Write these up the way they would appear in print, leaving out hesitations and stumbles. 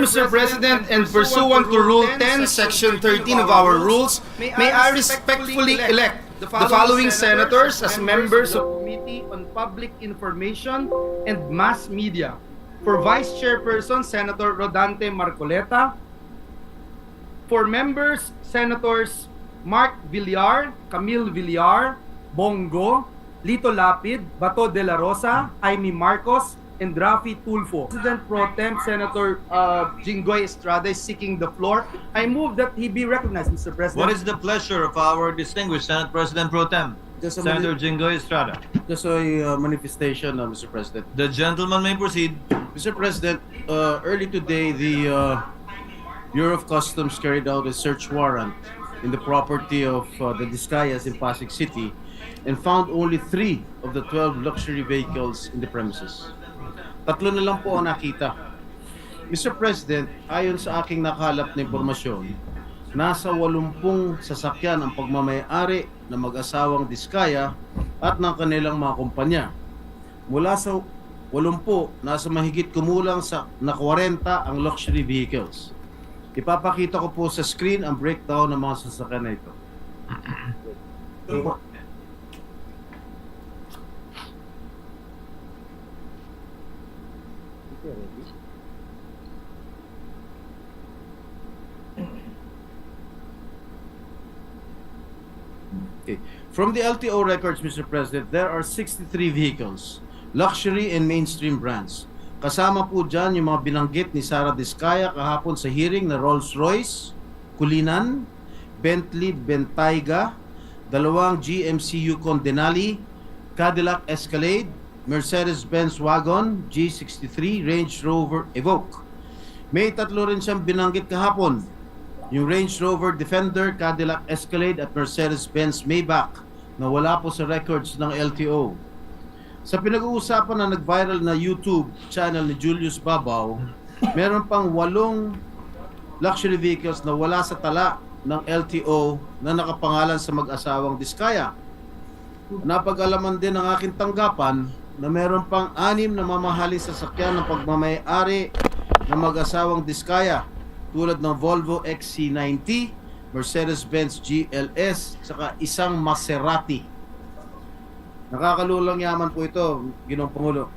Mr. President, and pursuant to Rule 10, Section 13 of our rules, may I respectfully elect the following senators as members of the Committee on Public Information and Mass Media. For Vice Chairperson, Senator Rodante Marcoleta. For members, Senators Mark Villar, Camille Villar, Bongo, Lito Lapid, Bato de la Rosa, Jaime Marcos, and Rafi Tulfo. President Pro Tem Senator Jinggoy Estrada is seeking the floor. I move that he be recognized, Mr. President. What is the pleasure of our distinguished Senate President Pro Tem, Senator Jinggoy Estrada? Just a manifestation, Mr. President. The gentleman may proceed. Mr. President, early today, the Bureau of Customs carried out a search warrant in the property of the Discayas in Pasig City and found only 3 of the 12 luxury vehicles in the premises. Tatlo na lang po ang nakita. Mr. President, ayon sa aking nakalap na impormasyon, nasa 80 sasakyan ang pagmamayari ng mag-asawang Diskaya at ng kanilang mga kumpanya. Mula sa 80, nasa mahigit kumulang sa na 40 ang luxury vehicles. Ipapakita ko po sa screen ang breakdown ng mga sasakyan na ito. Okay. From the LTO records, Mr. President, there are 63 vehicles, luxury and mainstream brands. Kasama po dyan yung mga binanggit ni Sara Diskaya kahapon sa hearing na Rolls-Royce, Kulinan, Bentley Bentayga, 2 GMC Yukon Denali, Cadillac Escalade, Mercedes-Benz Wagon, G63, Range Rover Evoque. May 3 rin siyang binanggit kahapon, yung Range Rover Defender, Cadillac Escalade at Mercedes-Benz Maybach na wala po sa records ng LTO. Sa pinag-uusapan na nag-viral na YouTube channel ni Julius Babaw, meron pang 8 luxury vehicles na wala sa tala ng LTO na nakapangalan sa mag-asawang Diskaya. Napag-alaman din ng aking tanggapan na meron pang 6 na mamahaling sasakyan ng pagmamayari ng mag-asawang Diskaya tulad ng Volvo XC90, Mercedes-Benz GLS, saka isang Maserati. Nakakalulang yaman po ito, Ginoong Pangulo.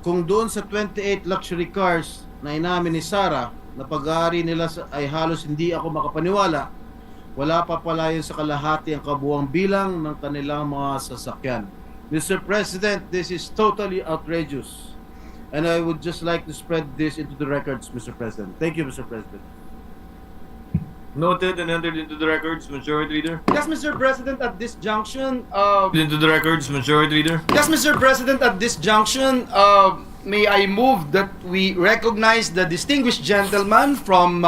Kung doon sa 28 luxury cars na inamin ni Sara na pag-aari nila ay halos hindi ako makapaniwala, wala pa pala yun sa kalahati ang kabuuang bilang ng kanilang mga sasakyan. Mr. President, this is totally outrageous. And I would just like to spread this into the records, Mr. President. Thank you, Mr. President. Noted and entered into the records, Majority Leader. Yes, Mr. President, at this junction, Into the records, Majority Leader. Yes, Mr. President, at this junction, may I move that we recognize the distinguished gentleman from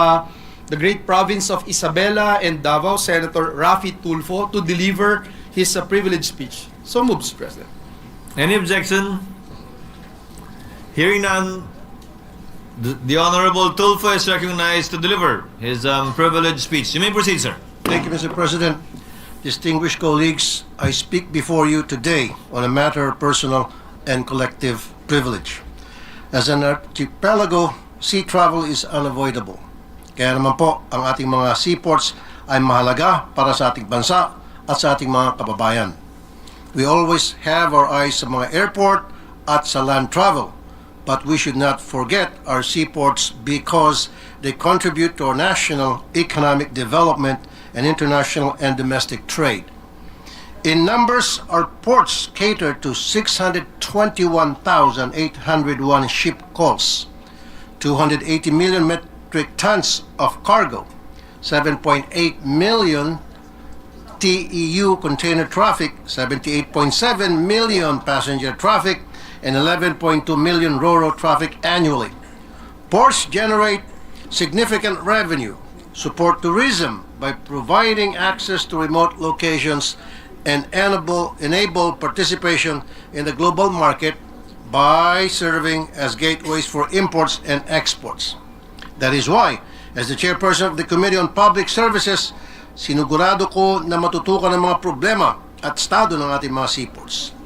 the great province of Isabela and Davao, Senator Rafi Tulfo, to deliver his privileged speech. So move, Mr. President. Any objection? Hearing none, the Honorable Tulfo is recognized to deliver his privileged speech. You may proceed, sir. Thank you, Mr. President. Distinguished colleagues, I speak before you today on a matter of personal and collective privilege. As an archipelago, sea travel is unavoidable. Kaya naman po, ang ating mga seaports ay mahalaga para sa ating bansa at sa ating mga kababayan. We always have our eyes sa mga airport at sa land travel. But we should not forget our seaports because they contribute to our national economic development and international and domestic trade. In numbers, our ports cater to 621,801 ship calls, 280 million metric tons of cargo, 7.8 million TEU container traffic, 78.7 million passenger traffic, and 11.2 million ro-ro traffic annually. Ports generate significant revenue, support tourism by providing access to remote locations, and enable participation in the global market by serving as gateways for imports and exports. That is why, as the chairperson of the Committee on Public Services, sinugurado ko na matutukan ang mga problema at estado ng ating mga seaports.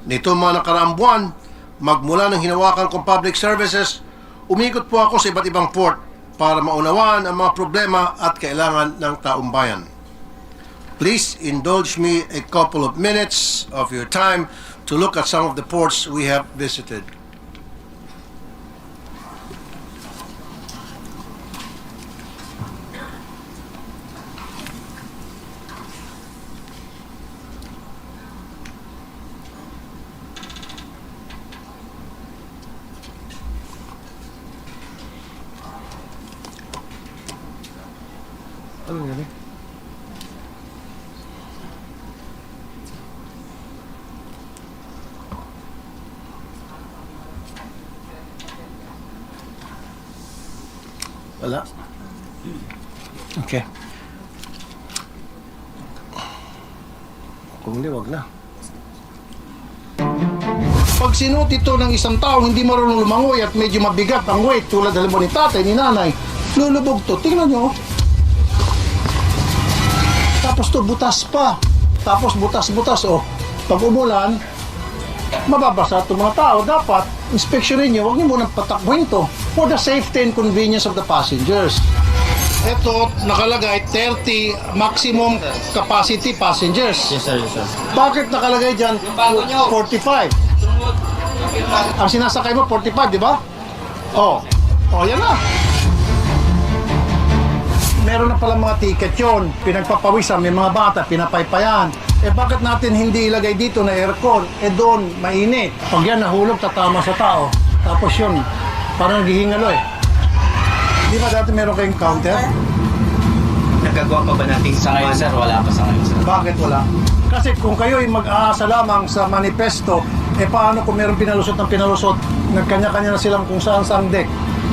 Nito mga nakaraang buwan, magmula ng hinawakan kong public services, umikot po ako sa iba't ibang port para maunawaan ang mga problema at kailangan ng taong bayan. Please indulge me a couple of minutes of your time to look at some of the ports we have visited. Ano nangyari? Wala. Okay. Kung hindi, wag na. Pag sinuot ito ng isang taong hindi marunong lumangoy at medyo mabigat ang weight, tulad halimbawa ni tatay, ni nanay, lulubog to. Tingnan nyo. Tapos to, butas pa. Tapos butas-butas, oh. Pag umulan, mababasa itong mga tao. Dapat, inspeksyonin nyo, huwag nyo munang patakbuhin to for the safety and convenience of the passengers. Ito, nakalagay 30 maximum capacity passengers. Yes, sir. Yes, sir. Bakit nakalagay dyan 45? Ang sinasakay mo 45, di ba? Oh, yan na. Meron na pala mga ticket yun. Pinagpapawisan, may mga bata, pinapaypayan. Bakit natin hindi ilagay dito na aircon? Doon, mainit. Pag yan nahulog, tatama sa tao. Tapos yun, parang naghihingalo eh. Di ba dati meron kayong counter? Nagagawa pa ba natin sa ngayon, sir? Wala pa sa ngayon, sir. Bakit wala? Kasi kung kayo ay mag-aasa lamang sa manifesto, paano kung meron pinalusot ng pinalusot, nagkanya-kanya na silang kung saan deck.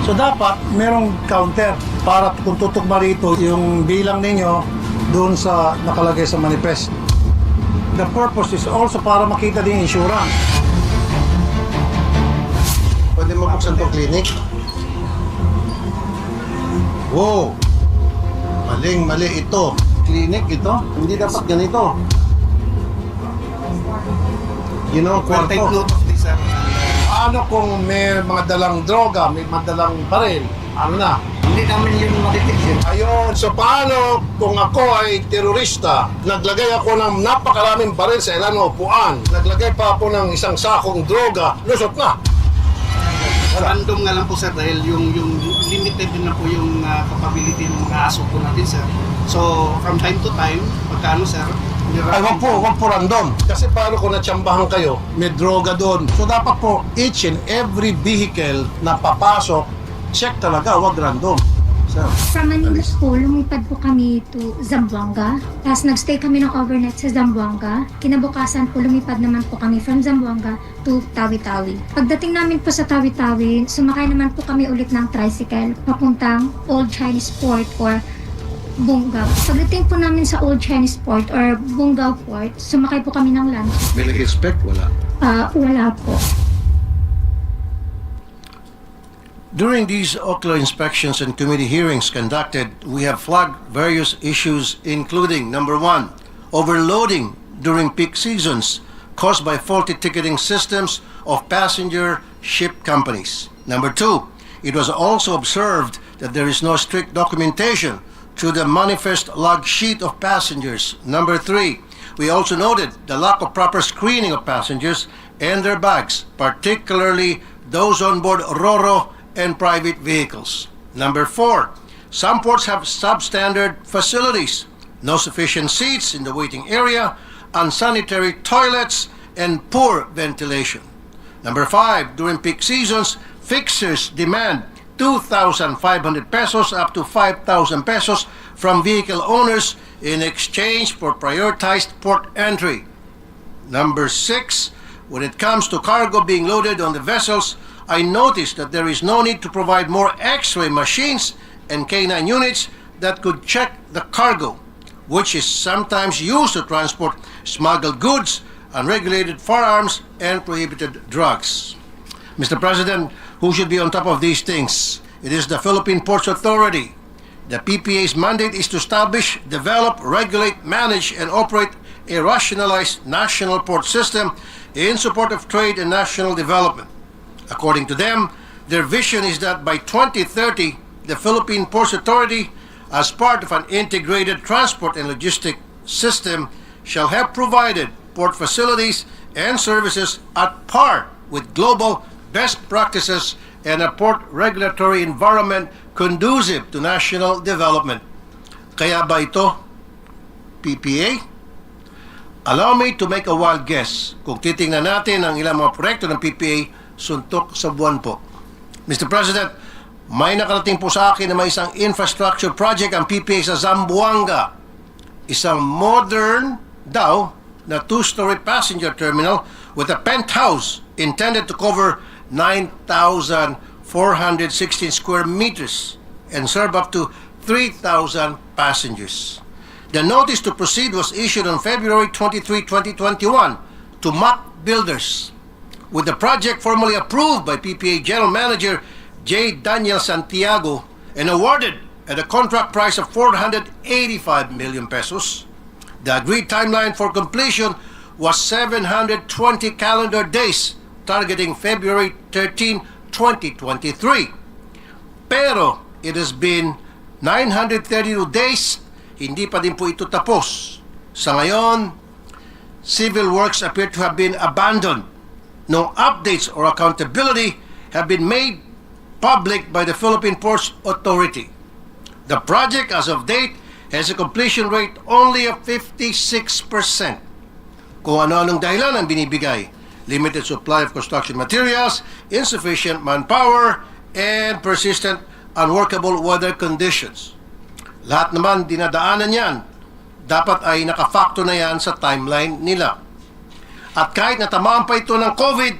So dapat merong counter para kung tutugma rito yung bilang ninyo doon sa nakalagay sa manifesto. The purpose is also para makita din insurance. Pwede mabuksan itong clinic? Wow! Maling-mali ito. Clinic ito? Hindi dapat ganito. You know, Take kwarto. note of this, sir. Ano kung may mga dalang droga, may mga dalang baril? Ano na? Hindi namin yun matitik, sir. Ayun, so paano kung ako ay terorista, naglagay ako ng napakaraming baril sa ilang upuan, naglagay pa ako ng isang sakong droga, lusot na. Random nga lang po, sir, dahil yung limited din na po yung capability ng mga aso po natin, sir. So, from time to time, pagkaano, sir, Ay, wag po random. Kasi paano kung natsambahan kayo, may droga doon. So dapat po, each and every vehicle na papasok, check talaga, wag random. Sir. From Manila po, lumipad po kami to Zamboanga. Tapos nagstay kami ng overnight sa Zamboanga. Kinabukasan po, lumipad naman po kami from Zamboanga to Tawi-Tawi. Pagdating namin po sa Tawi-Tawi, sumakay naman po kami ulit ng tricycle papuntang Old Chinese Port or Bungaw. Pagdating po namin sa Old Chinese Port or Bungaw Port, sumakay po kami ng lunch. May nag-expect? Wala. Wala po. During these ocular inspections and committee hearings conducted, we have flagged various issues including, number one, overloading during peak seasons caused by faulty ticketing systems of passenger ship companies. Number two, it was also observed that there is no strict documentation to the manifest log sheet of passengers. Number three, we also noted the lack of proper screening of passengers and their bags, particularly those on board Roro and private vehicles. Number four, some ports have substandard facilities, no sufficient seats in the waiting area, unsanitary toilets, and poor ventilation. Number five, during peak seasons, fixers demand 2,500 pesos up to 5,000 pesos from vehicle owners in exchange for prioritized port entry. Number six, when it comes to cargo being loaded on the vessels, I noticed that there is no need to provide more X-ray machines and K9 units that could check the cargo, which is sometimes used to transport smuggled goods, unregulated firearms, and prohibited drugs. Mr. President, who should be on top of these things? It is the Philippine Ports Authority. The PPA's mandate is to establish, develop, regulate, manage, and operate a rationalized national port system in support of trade and national development. According to them, Their vision is that by 2030, the Philippine Ports Authority, as part of an integrated transport and logistic system, shall have provided port facilities and services at par with global best practices and a port regulatory environment conducive to national development. Kaya ba ito PPA? Allow me to make a wild guess. Kung titingnan natin ang ilang mga proyekto ng PPA, suntok sa buwan po. Mr. President, may nakarating po sa akin na may isang infrastructure project ang PPA sa Zamboanga. Isang modern daw na two-story passenger terminal with a penthouse intended to cover 9,416 square meters and serve up to 3,000 passengers. The notice to proceed was issued on February 23, 2021 to MAC Builders, with the project formally approved by PPA General Manager J. Daniel Santiago and awarded at a contract price of 485 million pesos. The agreed timeline for completion was 720 calendar days, targeting February 13, 2023. Pero it has been 932 days, hindi pa din po ito tapos. Sa ngayon, civil works appear to have been abandoned. No updates or accountability have been made public by the Philippine Ports Authority. The project as of date has a completion rate only of 56%. Kung ano-anong dahilan ang binibigay: limited supply of construction materials, insufficient manpower, and persistent unworkable weather conditions. Lahat naman dinadaanan yan. Dapat ay nakafactor na yan sa timeline nila. At kahit natamaan pa ito ng COVID,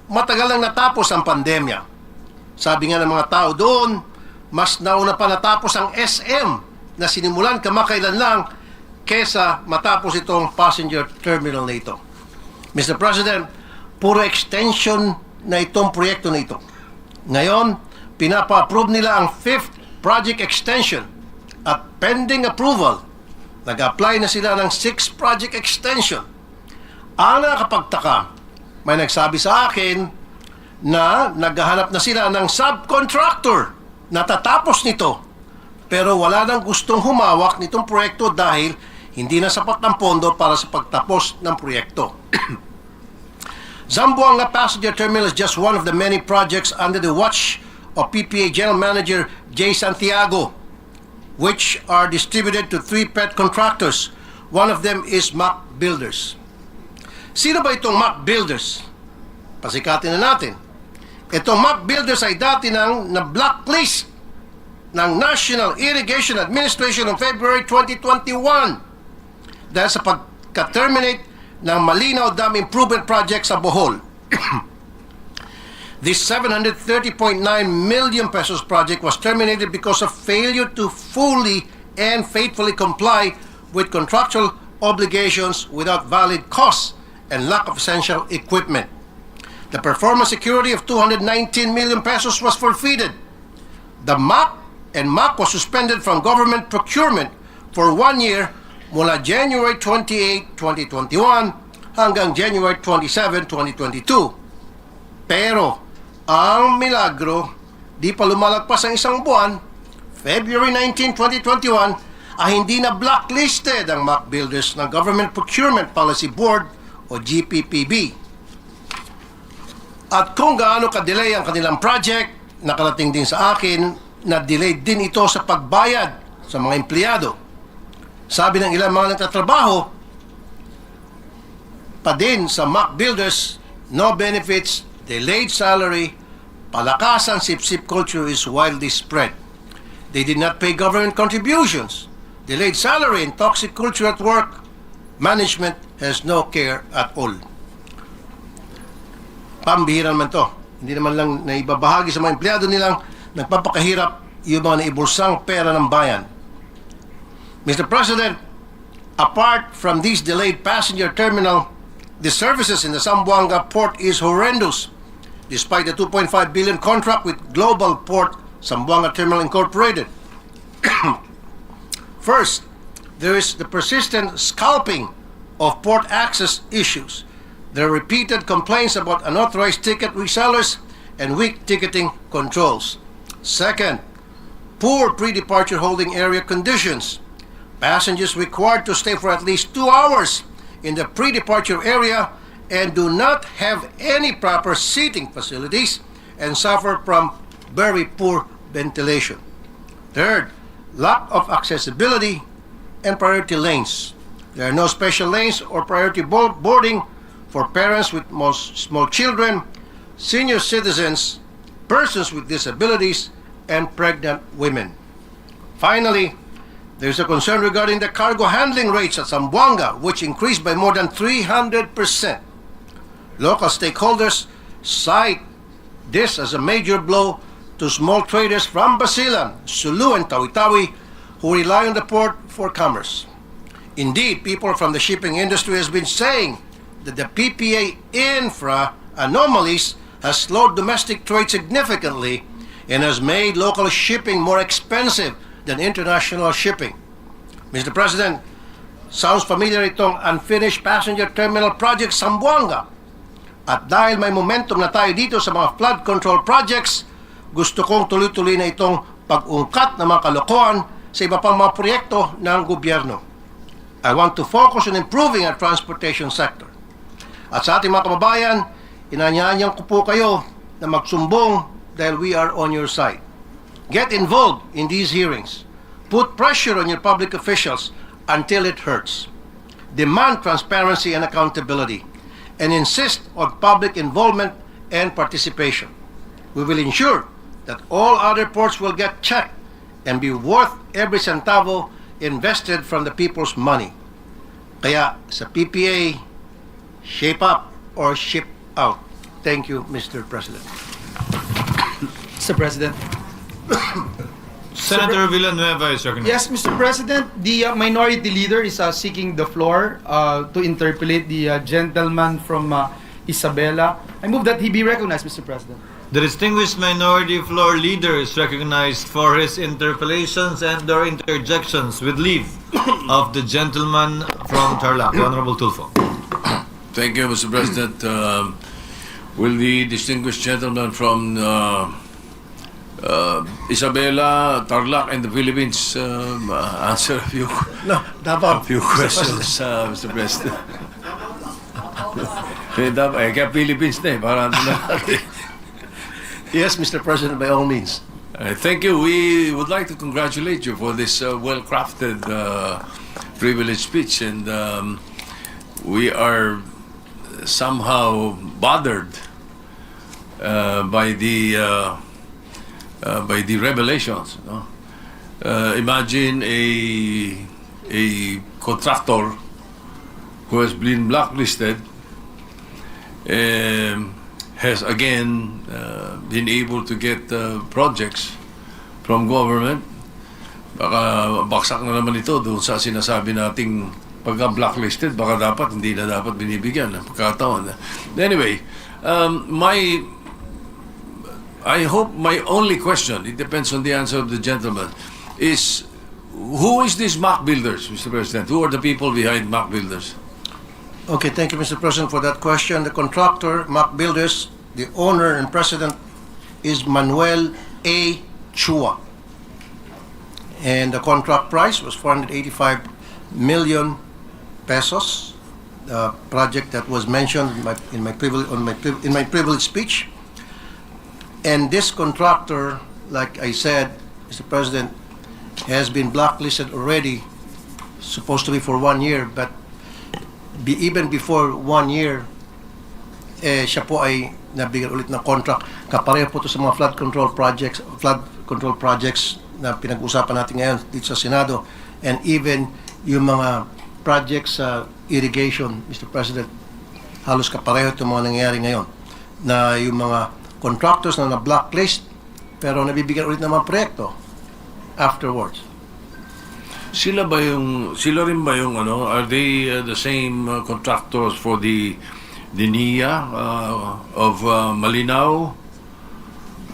matagal lang natapos ang pandemya. Sabi nga ng mga tao doon, mas nauna pa natapos ang SM na sinimulan kamakailan lang kesa matapos itong passenger terminal na ito. Mr. President, puro extension na itong proyekto na ito. Ngayon, pinapa-approve nila ang 5th project extension at pending approval, nag-apply na sila ng 6th project extension. Ang nakakapagtaka, may nagsabi sa akin na naghahanap na sila ng subcontractor na tatapos nito, pero wala nang gustong humawak nitong proyekto dahil hindi na sapat ng pondo para sa pagtapos ng proyekto. Zamboanga Passenger Terminal is just one of the many projects under the watch of PPA General Manager J. Santiago, which are distributed to 3 pet contractors. One of them is MAC Builders. Sino ba itong MAC Builders? Pasikatin na natin. Itong MAC Builders ay dati nang na-blacklist ng National Irrigation Administration noong February 2021 dahil sa pagka-terminate ng Malinaw Dam Improvement Project sa Bohol. This 730.9 million pesos project was terminated because of failure to fully and faithfully comply with contractual obligations without valid costs and lack of essential equipment. The performance security of 219 million pesos was forfeited. The MAC and MAC was suspended from government procurement for 1 year mula January 28, 2021 hanggang January 27, 2022. Pero ang milagro, di pa lumalagpas ang isang buwan, February 19, 2021, ay hindi na blacklisted ang MAC Builders ng Government Procurement Policy Board o GPPB. At kung gaano ka-delay ang kanilang project, nakarating din sa akin na delayed din ito sa pagbayad sa mga empleyado. Sabi ng ilang mga nagtatrabaho pa din sa MAC Builders, no benefits, delayed salary, palakasan, sip-sip culture is widely spread. They did not pay government contributions, delayed salary, and toxic culture at work. Management has no care at all. Pambihira naman to. Hindi naman lang naibabahagi sa mga empleyado nilang nagpapakahirap yung mga naibulsang pera ng bayan. Mr. President, apart from this delayed passenger terminal, the services in the Zamboanga port is horrendous. Despite the 2.5 billion contract with Global Port Zamboanga Terminal Incorporated. First, there is the persistent scalping of port access issues. There are repeated complaints about unauthorized ticket resellers and weak ticketing controls. Second, poor pre-departure holding area conditions. Passengers required to stay for at least 2 hours in the pre-departure area and do not have any proper seating facilities and suffer from very poor ventilation. Third, lack of accessibility and priority lanes. There are no special lanes or priority boarding for parents with most small children, senior citizens, persons with disabilities, and pregnant women. Finally, there's a concern regarding the cargo handling rates at Zamboanga, which increased by more than 300%. Local stakeholders cite this as a major blow to small traders from Basilan, Sulu, and Tawi-Tawi who rely on the port for commerce. Indeed, people from the shipping industry has been saying that the PPA infra anomalies has slowed domestic trade significantly and has made local shipping more expensive than international shipping. Mr. President, sounds familiar itong unfinished passenger terminal project sa Zamboanga. At dahil may momentum na tayo dito sa mga flood control projects, gusto kong tuloy-tuloy na itong pag-ungkat ng mga kalokohan sa iba pang mga proyekto ng gobyerno. I want to focus on improving our transportation sector. At sa ating mga kababayan, inanyayan ko po kayo na magsumbong dahil we are on your side. Get involved in these hearings. Put pressure on your public officials until it hurts. Demand transparency and accountability, and insist on public involvement and participation. We will ensure that all other ports will get checked and be worth every centavo invested from the people's money. Kaya sa PPA, shape up or ship out. Thank you, Mr. President. Mr. President. Senator Villanueva is recognized. Yes, Mr. President, the minority leader is seeking the floor to interpolate the gentleman from Isabela. I move that he be recognized, Mr. President. The distinguished minority floor leader is recognized for his interpellations and or interjections with leave of the gentleman from Tarlac, the Honorable Tulfo. Thank you, Mr. President. Will the distinguished gentleman from Isabela, Tarlac, and the Philippines answer a few questions, Mr. President? Kaya Philippines na para Yes, Mr. President, by all means. Thank you. We would like to congratulate you for this well-crafted privilege speech, and we are somehow bothered by the revelations. No? Imagine a contractor who has been blacklisted has again been able to get projects from government. Baka baksak na naman ito doon sa sinasabi nating pagka-blacklisted, baka hindi na dapat binibigyan ng pagkataon. Anyway, I hope my only question, it depends on the answer of the gentleman, is who is this Mac Builders, Mr. President? Who are the people behind Mac Builders? Okay, thank you, Mr. President, for that question. The contractor, Mac Builders, the owner and president is Manuel A. Chua. And the contract price was 485 million pesos. The project that was mentioned in my privilege speech. And this contractor, like I said, Mr. President, has been blacklisted already, supposed to be for 1 year, but even before 1 year, siya po ay nabigyan ulit ng contract. Kapareho po ito sa mga flood control projects na pinag-usapan natin ngayon dito sa Senado, and even yung mga projects sa irrigation, Mr. President, halos kapareho itong mga nangyayari ngayon, na yung mga contractors na na-blacklist pero nabibigyan ulit ng mga proyekto afterwards. Sila rin ba yung are they the same contractors for the NIA of Malinaw,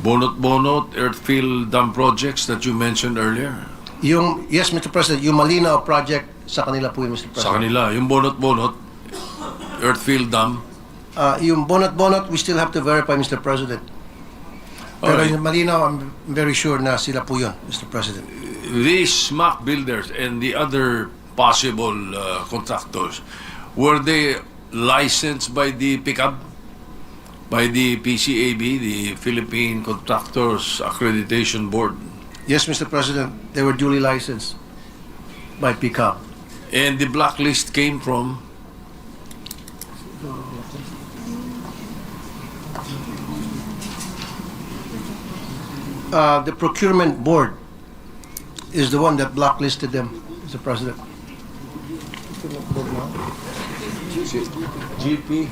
Bonot, Earthfield Dam projects that you mentioned earlier? Yes, Mr. President, yung Malinaw project sa kanila po yun, Mr. President. Sa kanila, yung Bonot, Earthfield Dam. Yung Bonot, we still have to verify, Mr. President. Pero Alright. yung malinaw, I'm very sure na sila po yun, Mr. President. These smack builders and the other possible contractors, were they licensed by the PICAB? By the PCAB, the Philippine Contractors Accreditation Board? Yes, Mr. President, they were duly licensed by PICAP. And the blacklist came from? The procurement board is the one that blacklisted them, Mr. President. GP?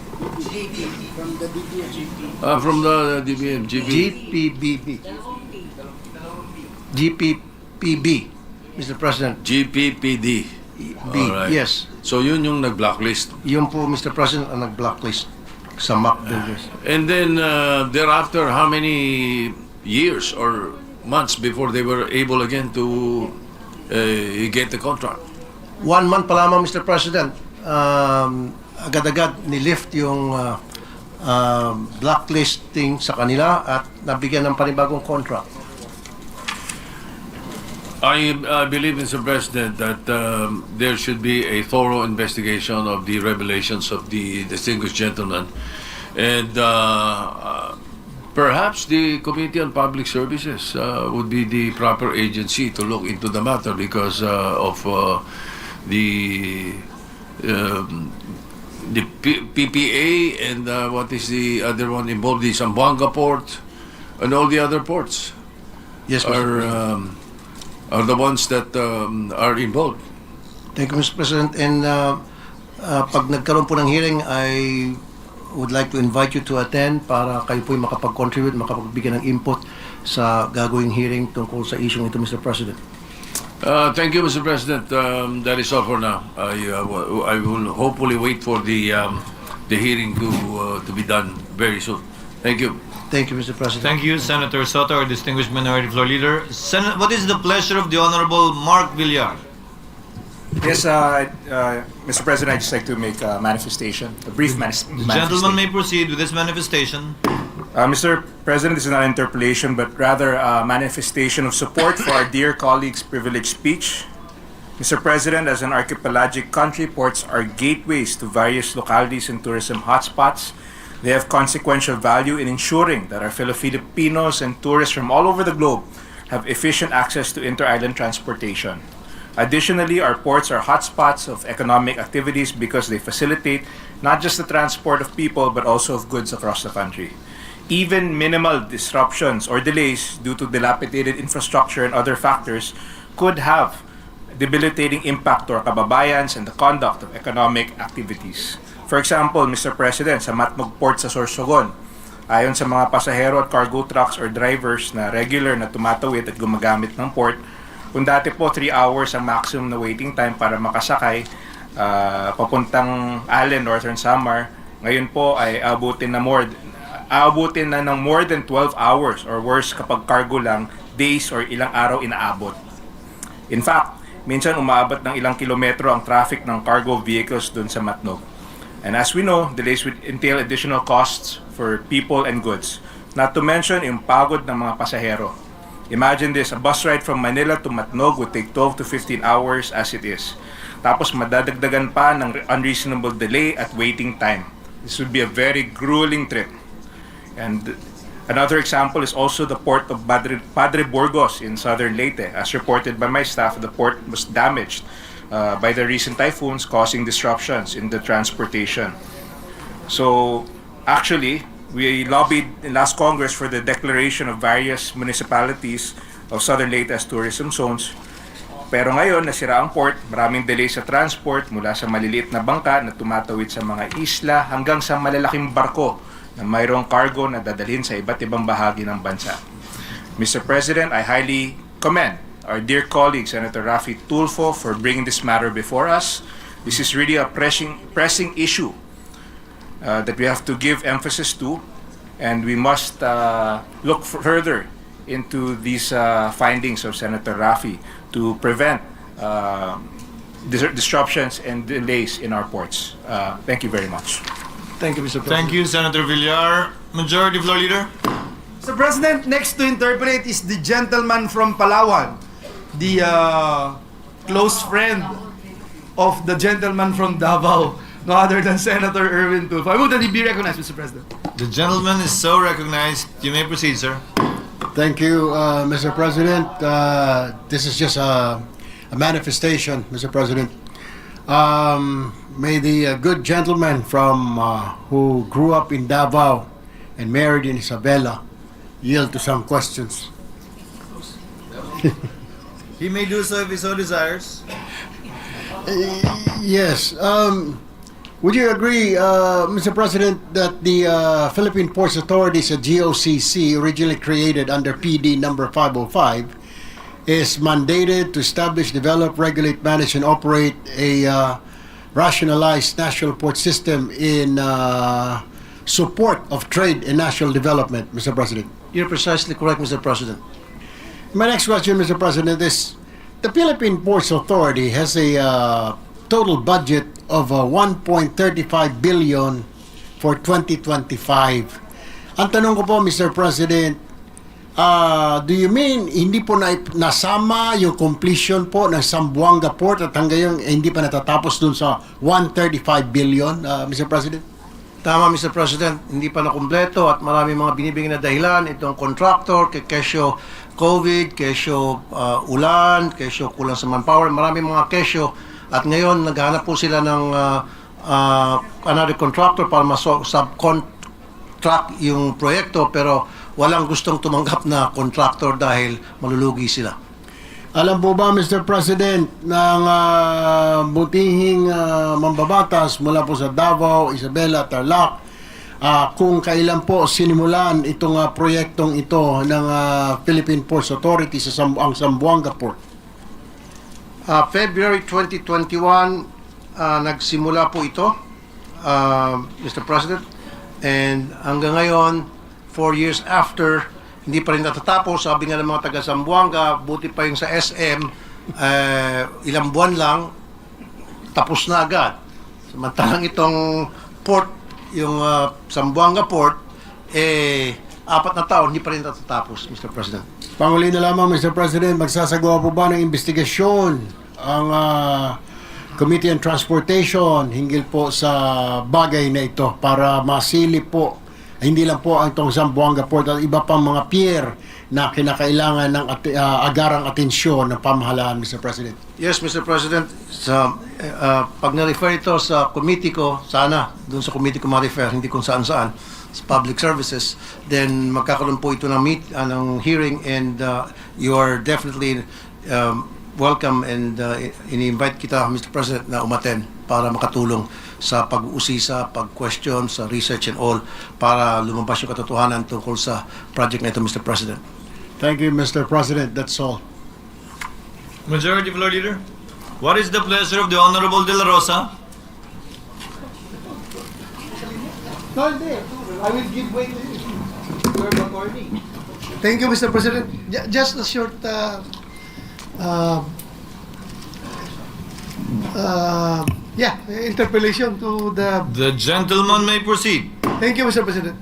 From the DBM, GPBB. GPPB, Mr. President. GPPD. B, Alright. yes. So yun yung nag-blacklist. Yun po, Mr. President, ang nag-blacklist sa MAC builders. And then thereafter, how many years or months before they were able again to get the contract? 1 month pa lamang, Mr. President. Agad-agad nilift yung blacklisting sa kanila at nabigyan ng panibagong contract. I believe, Mr. President, that there should be a thorough investigation of the revelations of the distinguished gentleman. And perhaps the Committee on Public Services would be the proper agency to look into the matter because of the PPA and what is the other one involved, the Zamboanga port and all the other ports Yes, Mr. President. are the ones that are involved. Thank you, Mr. President. And pag nagkaroon po ng hearing, I would like to invite you to attend para kayo po'y makapag-contribute, makapagbigay ng input sa gagawing hearing tungkol sa issue ito, Mr. President. Thank you, Mr. President. That is all for now. I will hopefully wait for the hearing to be done very soon. Thank you. Thank you, Mr. President. Thank you, Senator Soto, our distinguished minority floor leader. What is the pleasure of the Honorable Mark Villar? Yes, Mr. President, I'd just like to make a manifestation, a brief The manifestation. gentleman may proceed with this manifestation. Mr. President, this is not an interpellation, but rather a manifestation of support for our dear colleague's privileged speech. Mr. President, as an archipelagic country, ports are gateways to various localities and tourism hotspots. They have consequential value in ensuring that our fellow Filipinos and tourists from all over the globe have efficient access to inter-island transportation. Additionally, our ports are hotspots of economic activities because they facilitate not just the transport of people but also of goods across the country. Even minimal disruptions or delays due to dilapidated infrastructure and other factors could have debilitating impact to our kababayans and the conduct of economic activities. For example, Mr. President, sa Matnog Port sa Sorsogon, ayon sa mga pasahero at cargo trucks or drivers na regular na tumatawid at gumagamit ng port, kung dati po 3 hours ang maximum na waiting time para makasakay papuntang Allen, Northern Samar, ngayon po ay aabutin na ng more than 12 hours or worse kapag cargo lang, days or ilang araw inaabot. In fact, minsan umaabot ng ilang kilometro ang traffic ng cargo vehicles dun sa Matnog. And as we know, delays would entail additional costs for people and goods. Not to mention yung pagod ng mga pasahero. Imagine this, a bus ride from Manila to Matnog would take 12 to 15 hours as it is. Tapos madadagdagan pa ng unreasonable delay at waiting time. This would be a very grueling trip. And another example is also the port of Padre Burgos in southern Leyte. As reported by my staff, the port was damaged by the recent typhoons, causing disruptions in the transportation. So, actually, we lobbied in last Congress for the declaration of various municipalities of Southern Leyte as tourism zones. Pero ngayon, nasira ang port, maraming delay sa transport mula sa maliliit na bangka na tumatawid sa mga isla hanggang sa malalaking barko na mayroong cargo na dadalhin sa iba't ibang bahagi ng bansa. Mr. President, I highly commend our dear colleague, Senator Raffy Tulfo, for bringing this matter before us. This is really a pressing issue that we have to give emphasis to, and we must look further into these findings of Senator Raffy to prevent disruptions and delays in our ports. Thank you very much. Thank you, Mr. President. Thank you, Senator Villar. Majority Floor Leader. Mr. President, next to interpolate is the gentleman from Palawan, the close friend of the gentleman from Davao, no other than Senator Erwin Tulfo. I move that he be recognized, Mr. President. The gentleman is so recognized. You may proceed, sir. Thank you, Mr. President. This is just a manifestation, Mr. President. May the good gentleman from who grew up in Davao and married in Isabela yield to some questions. He may do so if he so desires. Yes. Would you agree, Mr. President, that the Philippine Ports Authority, a GOCC, originally created under PD number 505, is mandated to establish, develop, regulate, manage, and operate a rationalized national port system in support of trade and national development, Mr. President? You're precisely correct, Mr. President. My next question, Mr. President, is the Philippine Ports Authority has a total budget of 1.35 billion for 2025. Ang tanong ko po, Mr. President, do you mean hindi po nasama yung completion po ng Zamboanga Port at hanggang hindi pa natatapos dun sa 135 billion, Mr. President? Tama, Mr. President. Hindi pa nakumpleto at marami mga binibigyan na dahilan. Itong contractor, kesyo COVID, kesyo ulan, kesyo kulang sa manpower, marami mga kesyo. At ngayon, naghahanap po sila ng another contractor para subcontract yung proyekto, pero walang gustong tumanggap na contractor dahil malulugi sila. Alam po ba, Mr. President, ng butihing mambabatas mula po sa Davao, Isabela, Tarlac, kung kailan po sinimulan itong proyektong ito ng Philippine Ports Authority sa ang Zamboanga Port? February 2021, nagsimula po ito, Mr. President. And hanggang ngayon, 4 years after, hindi pa rin natatapos. Sabi nga ng mga taga Zamboanga, buti pa yung sa SM, ilang buwan lang, tapos na agad. Samantalang itong port, yung Zamboanga Port, 4 na taon, hindi pa rin natatapos, Mr. President. Panguli na lamang, Mr. President, magsasagawa po ba ng investigasyon ang Committee on Transportation hinggil po sa bagay na ito para masilip po hindi lang po ang itong Zamboanga Port at iba pang mga pier na kinakailangan ng agarang atensyon ng pamahalaan, Mr. President? Yes, Mr. President. Pag na-refer ito sa committee ko, sana doon sa committee ko ma-refer, hindi kung saan-saan, sa public services, then magkakaroon po ito ng hearing, and you are definitely welcome, and ini-invite kita, Mr. President, na umattend para makatulong sa pag-uusisa, pag-question, sa research and all, para lumabas yung katotohanan tungkol sa project na ito, Mr. President. Thank you, Mr. President. That's all. Majority Floor Leader, what is the pleasure of the Honorable De La Rosa? No, hindi. I will give way to you. Your attorney. Thank you, Mr. President. Just a short interpellation to the... The gentleman may proceed. Thank you, Mr. President.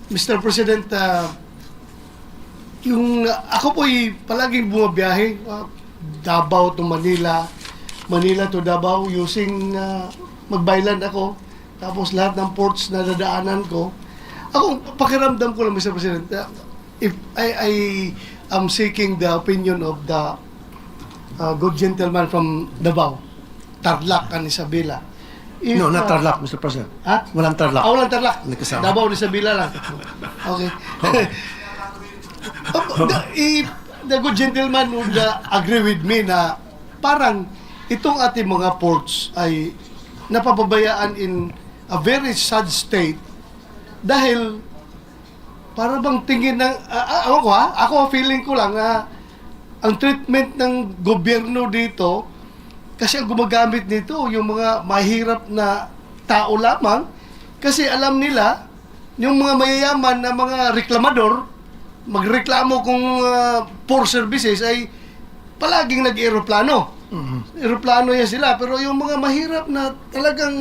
Mr. President, yung ako po'y palaging bumabiyahe, Davao to Manila, Manila to Davao, using magbaylan ako, tapos lahat ng ports na dadaanan ko. Ako, pakiramdam ko lang, Mr. President, if I am seeking the opinion of the good gentleman from Davao, Tarlac and Isabela. If, No, not Tarlac, Mr. President. Ha? Walang Tarlac. Walang Tarlac. Hindi kasama. Davao and Isabela lang. Okay. If the good gentleman would agree with me na parang itong ating mga ports ay napapabayaan in a very sad state dahil para bang tingin ng ako feeling ko lang na ang treatment ng gobyerno dito kasi ang gumagamit nito yung mga mahirap na tao lamang kasi alam nila yung mga mayayaman na mga reklamador magreklamo kung poor services ay palaging nag-aeroplano. Aeroplano yan sila pero yung mga mahirap na talagang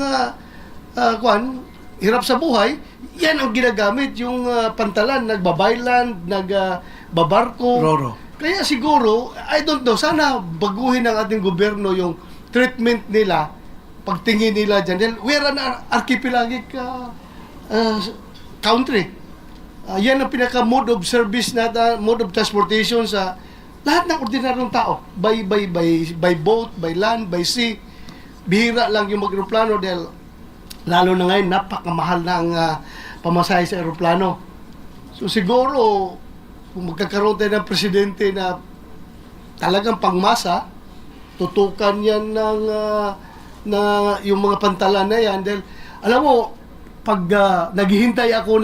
hirap sa buhay, yan ang ginagamit, yung pantalan, nagbabaylan, nagbabarko. Roro. Kaya siguro, I don't know, sana baguhin ng ating gobyerno yung treatment nila, pagtingin nila dyan. Dahil we are an archipelagic country. Yan ang pinaka-mode of service natin, mode of transportation sa lahat ng ordinaryong tao. By boat, by land, by sea. Bihira lang yung mag-aeroplano dahil lalo na ngayon, napakamahal na ang pamasahe sa aeroplano. So siguro, kung magkakaroon tayo ng presidente na talagang pangmasa, tutukan yan ng na yung mga pantalan na yan. Dahil, alam mo, pag naghihintay ako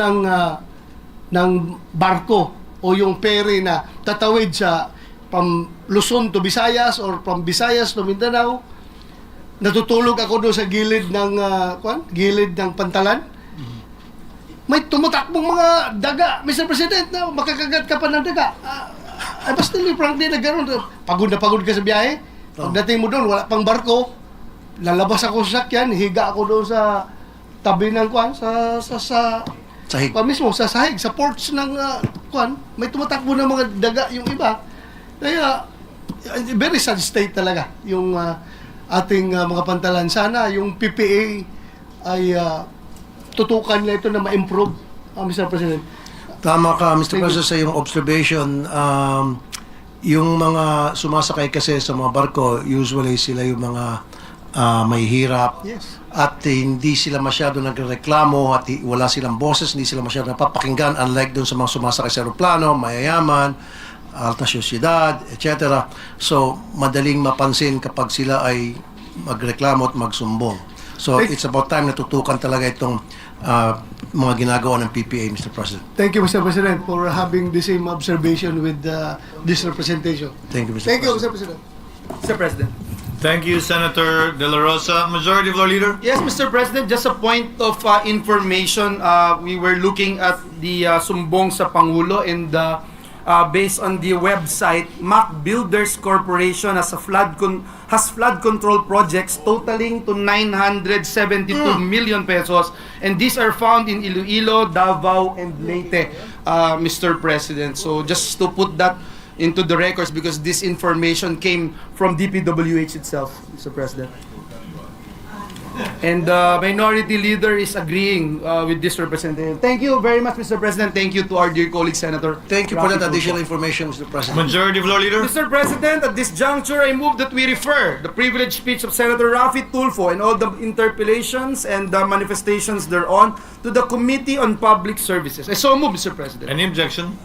ng barko o yung ferry na tatawid sa from Luzon to Visayas or from Visayas to Mindanao, natutulog ako doon sa gilid ng pantalan. May tumutakbong mga daga, Mr. President, na makakagat ka pa ng daga. I must tell you frankly na gano'n. Pagod na pagod ka sa biyahe. Pagdating mo doon, wala pang barko. Lalabas ako sa sakyan, higa ako doon sa tabi ng Sahig. mismo, sa sahig, sa ports ng may tumatakbo ng mga daga yung iba. Kaya, very sad state talaga yung ating mga pantalan. Sana yung PPA ay tutukan na ito na ma-improve, Mr. President. Tama ka, Mr. Thank you. President, sa iyong observation. Yung mga sumasakay kasi sa mga barko, usually sila yung mga may hirap. Yes. At hindi sila masyado nagreklamo at wala silang boses, hindi sila masyado napapakinggan, unlike dun sa mga sumasakay sa aeroplano, mayayaman, alta syudad, etc. So, madaling mapansin kapag sila ay magreklamo at magsumbong. So, it's about time na tutukan talaga itong mga ginagawa ng PPA, Mr. President. Thank you, Mr. President, for having the same observation with this representation. Thank you, Mr. Thank you, President. Mr. President. Mr. President. Thank you, Senator De La Rosa. Majority Floor Leader. Yes, Mr. President, just a point of information. We were looking at the sumbong sa Pangulo and based on the website, Mac Builders Corporation has flood control projects totaling to 972 million pesos, and these are found in Iloilo, Davao, and Leyte, Mr. President. So just to put that into the records, because this information came from DPWH itself, Mr. President. And the Minority Leader is agreeing with this representative. Thank you very much, Mr. President. Thank you to our dear colleague, Senator. Thank you for that Rafi additional Tulfo. information, Mr. President. Majority Floor Leader. Mr. President, at this juncture, I move that we refer the privileged speech of Senator Rafi Tulfo and all the interpellations and the manifestations thereon to the Committee on Public Services. I so move, Mr. President. Any objection?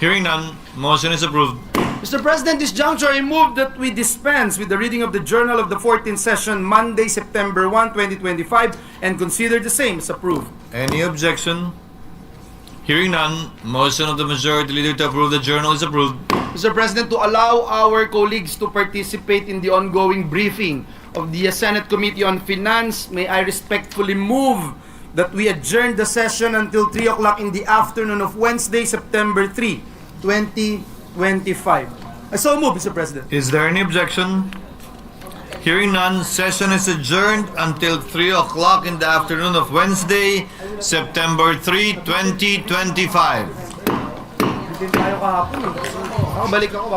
Hearing none, motion is approved. Mr. President, this juncture, I move that we dispense with the reading of the Journal of the 14th Session, Monday, September 1, 2025, and consider the same as approved. Any objection? Hearing none, motion of the Majority Leader to approve the journal is approved. Mr. President, to allow our colleagues to participate in the ongoing briefing of the Senate Committee on Finance, may I respectfully move that we adjourn the session until 3 o'clock in the afternoon of Wednesday, September 3, 2025. I so move, Mr. President. Is there any objection? Hearing none, session is adjourned until 3 o'clock in the afternoon of Wednesday, September 3, 2025. Bitin tayo kahapon eh. Babalik ako.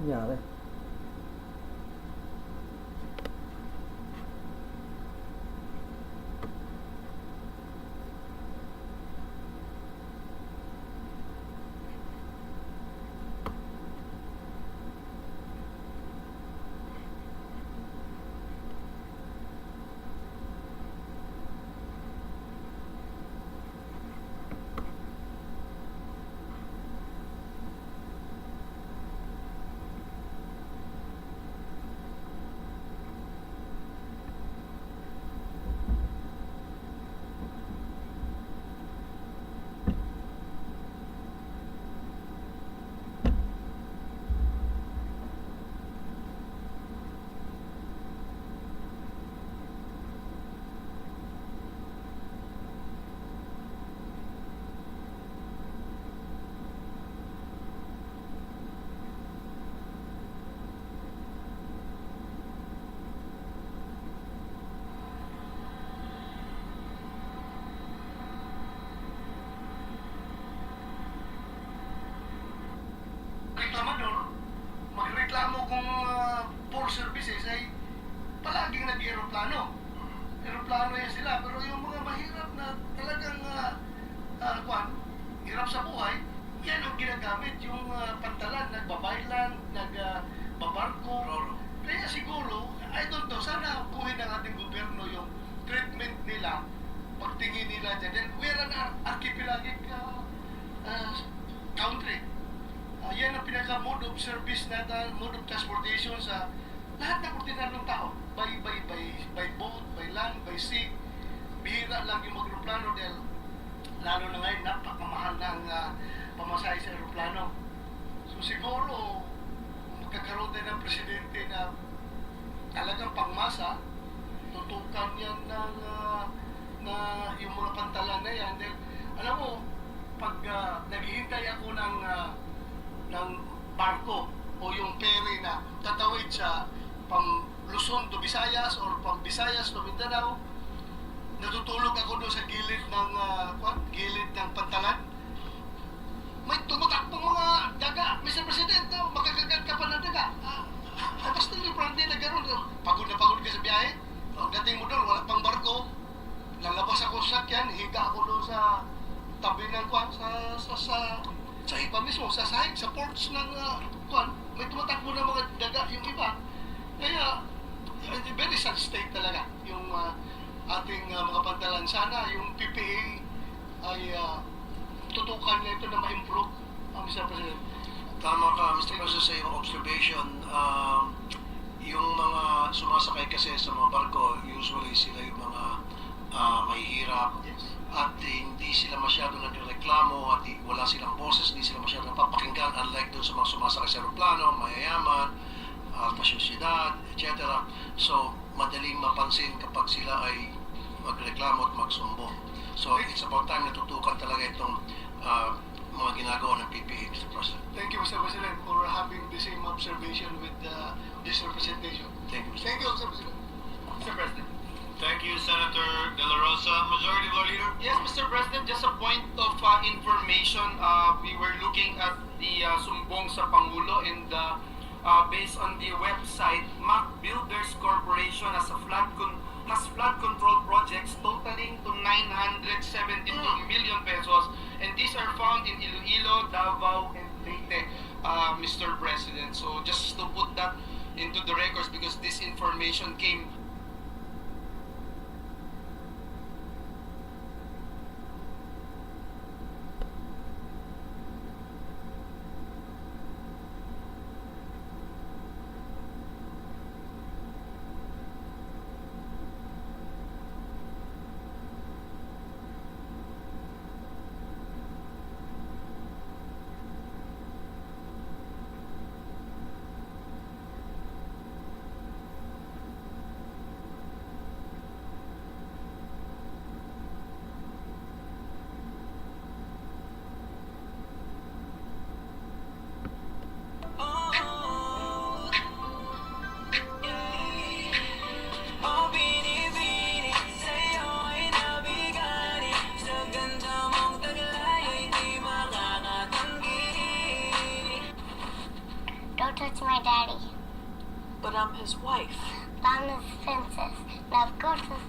nangyari? Reklamador, magreklamo kung poor services ay palaging nag-aeroplano. Aeroplano yan sila, pero yung mga mahirap na talagang hirap sa buhay, yan ang ginagamit. Yung pantalan, nagbabaylan, nagbabarko. Kaya siguro, I don't know, sana buhin ng ating gobyerno yung treatment nila, pagtingin nila dyan. Then, we're an archipelagic country. Yan ang pinaka-mode of service natin, mode of transportation sa lahat ng ordinaryong tao. By boat, by land, by sea. Bihira lang yung mag-aeroplano dahil lalo na ngayon napakamahal ng pamasahe sa aeroplano. So siguro, magkakaroon din ng presidente na talagang pangmasa, tutukan yan ng yung mga pantalan na yan. Dahil, alam mo, pag naghihintay ako ng barko o yung ferry na tatawid sa pang Luzon to Visayas or pang Visayas to Mindanao, natutulog ako doon sa gilid ng pantalan. May tumutakbong mga daga, Mr. President, makakagat ka pa ng daga. Basta librante na gano'n. Pagod na pagod ka sa biyahe. Pagdating mo doon, wala pang barko. Lalabas ako sa sakyan, higa ako doon sa tabi ng sa iba mismo, sa sahig, sa ports ng may tumatakbo na mga daga yung iba. Kaya, very sad state talaga yung ating mga pantalan. Sana yung PPA ay tutukan na ito na ma-improve, Mr. President. Tama ka, Mr. President, sa iyong observation. Yung mga sumasakay kasi sa mga barko, usually sila yung mga mahihirap. Yes. At hindi sila masyado nagreklamo at wala silang boses, hindi sila masyado napapakinggan, unlike doon sa mga sumasakay sa aeroplano, mayayaman, alta syudad, etc. So, madaling mapansin kapag sila ay magreklamo at magsumbong. So, it's about time natutukan talaga itong mga ginagawa ng PPA, Mr. President. Thank you, Mr. President, for having the same observation with this representation. Thank you, Mr. Thank you, Mr. President. Mr. President. Thank you, Senator De La Rosa. Majority Floor Leader. Yes, Mr. President, just a point of information. We were looking at the sumbong sa Pangulo and based on the website, Mac Builders Corporation has flood control projects totaling to 972 million pesos, and these are found in Iloilo, Davao, and Leyte, Mr. President. So just to put that into the records, because this information came touch my daddy. But I'm his wife. I'm his princess. Now go to sleep.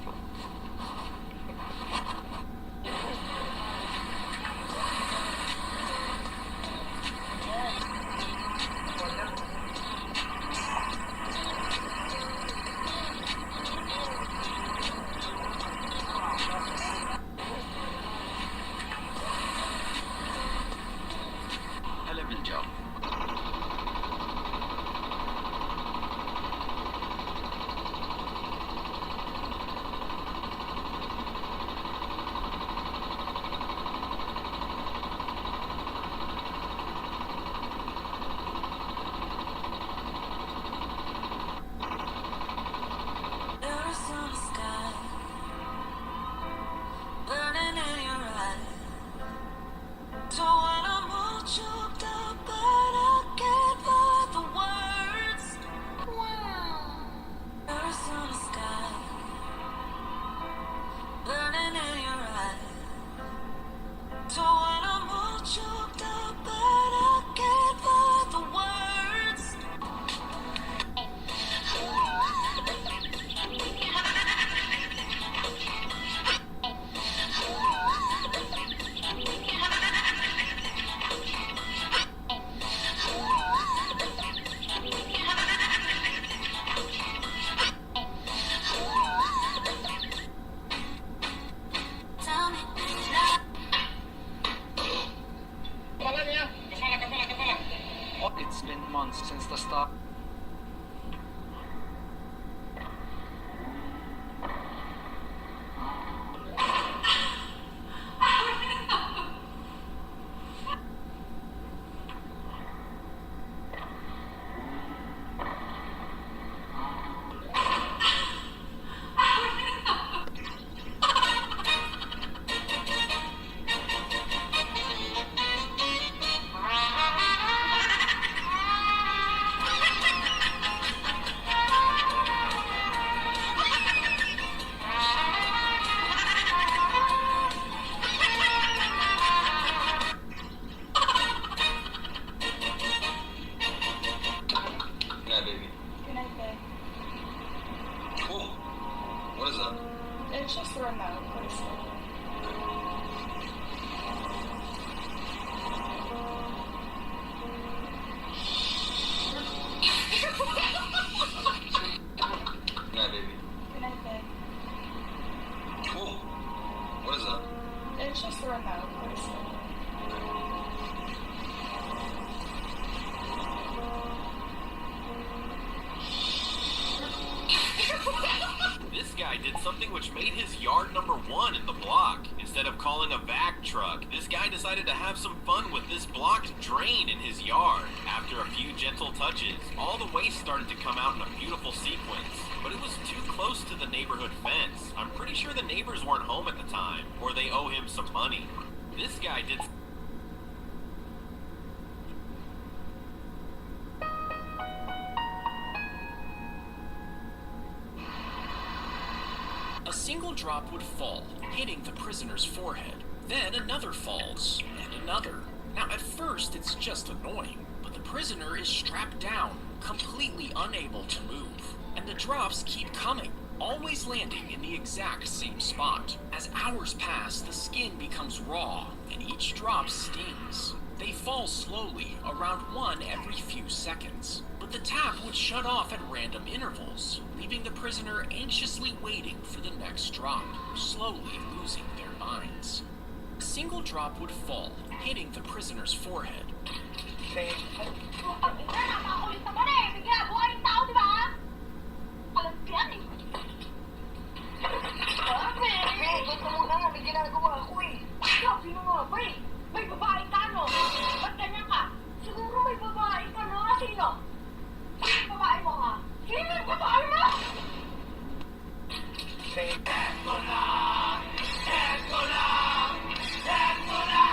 هلا بالجو. Arizona sky, burning in your eyes. So when I'm all choked up, but I can't find the words. Wow. Arizona sky, burning in your eyes. So when I'm all choked up, but I can't find the words. Tell me now. It's been months since the start. Yeah, baby. Good night, babe. Cool. What is that? It's just the remote. What is it? Yeah, baby. Good night, babe. Cool. What is that? It's just the remote. What is it? This guy did something which made his yard #1 in the block. Instead of calling a vac truck, this guy decided to have some fun with this blocked drain in his yard. After a few gentle touches, all the waste started to come out in a beautiful sequence. But it was too close to the neighborhood fence. I'm pretty sure the neighbors weren't home at the time, or they owe him some money. This guy did... A single drop would fall, hitting the prisoner's forehead. Then another falls, and another. Now, at first, it's just annoying, but the prisoner is strapped down, completely unable to move. And the drops keep coming, always landing in the exact same spot. As hours pass, the skin becomes raw, and each drop stings. They fall slowly, around one every few seconds. But the tap would shut off at random intervals, leaving the prisoner anxiously waiting for the next drop, slowly losing their minds. A single drop would fall, hitting the prisoner's forehead. May babae ka, no? Ba't ganyan ka? Siguro may babae ka, no? Sino? Sino yung babae mo, ha? Sino yung babae mo? Eto na! Eto na! Eto na!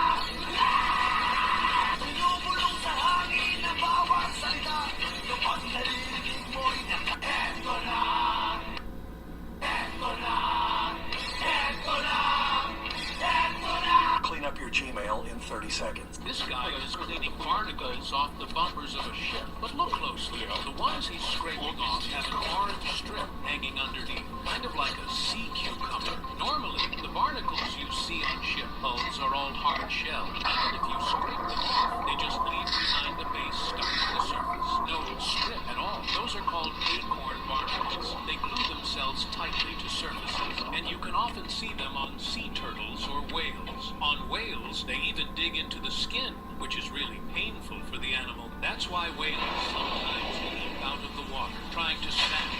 Binubulong sa hangin na bawat salita. Kapag narinig mo'y eto na! Eto na! Eto na! Eto na! Clean up your Gmail. shell in 30 seconds. This guy is cleaning barnacles off the bumpers of a ship. But look closely. The ones he's scraping off have an orange strip hanging underneath, kind of like a sea cucumber. Normally, the barnacles you see on ship hulls are all hard shell. And if you scrape them off, they just leave behind the base stuck to the surface. No strip at all. Those are called acorn barnacles. They glue themselves tightly to surfaces, and you can often see them on sea turtles or whales. On whales, they even dig into the skin, which is really painful for the animal. That's why whales sometimes leap out of the water, trying to snap.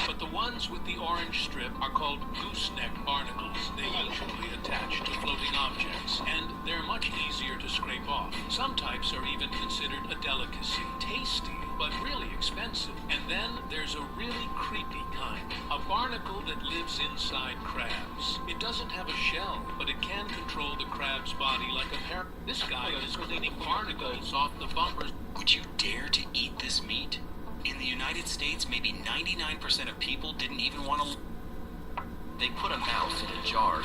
But the ones with the orange strip are called gooseneck barnacles. They usually attach to floating objects, and they're much easier to scrape off. Some types are even considered a delicacy. Tasty, but really expensive. And then there's a really creepy kind. A barnacle that lives inside crabs. It doesn't have a shell, but it can control the crab's body like a parrot. This guy is cleaning barnacles off the bumpers. Would you dare to eat this meat? In the United States, maybe 99% of people didn't even want to... They put a mouse in a jar.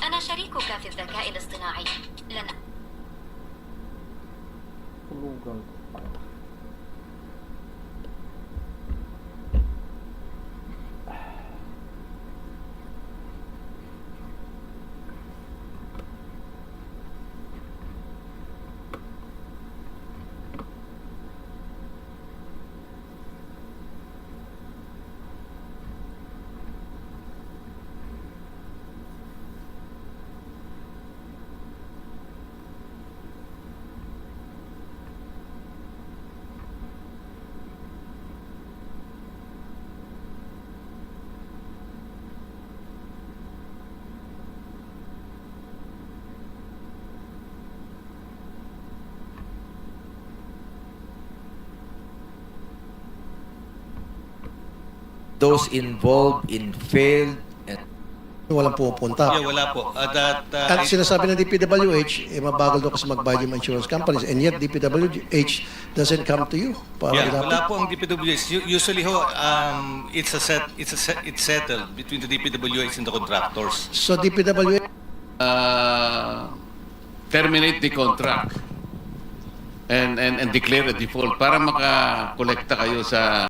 أنا شريكك في الذكاء الاصطناعي. لن those involved in failed and Walang pupunta. Yeah, wala po. At sinasabi ng DPWH, mabagal daw kasi magbayad yung insurance companies, and yet DPWH doesn't come to you. Yeah, wala po ang DPWH. Usually ho, it's settled between the DPWH and the contractors. So DPWH terminate the contract and declare a default para makakolekta kayo sa